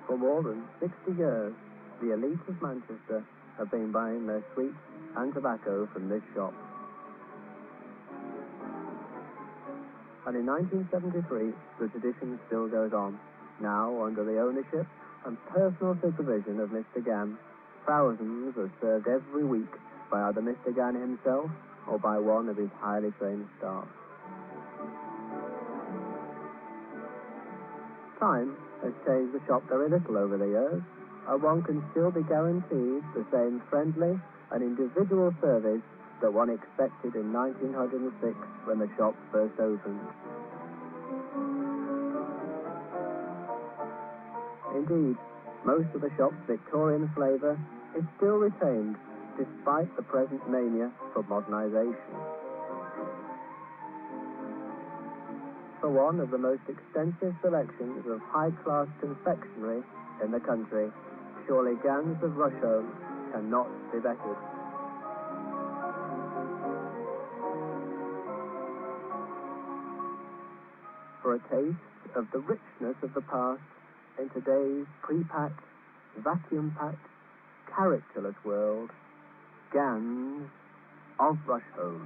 For more than 60 years, the elite of Manchester have been buying their sweets and tobacco from this shop. And in 1973, the tradition still goes on. Now, under the ownership and personal supervision of Mr. Gann, thousands are served every week by either Mr. Gann himself or by one of his highly trained staff. Time has changed the shop very little over the years, and one can still be guaranteed the same friendly and individual service that one expected in 1906 when the shop first opened. Indeed, most of the shop's Victorian flavour is still retained despite the present mania for modernisation. For one of the most extensive selections of high-class confectionery in the country, surely Gann's of Rusholme cannot be bettered. For a taste of the richness of the past in today's pre-packed, vacuum-packed, characterless world, Gann of Rusholme.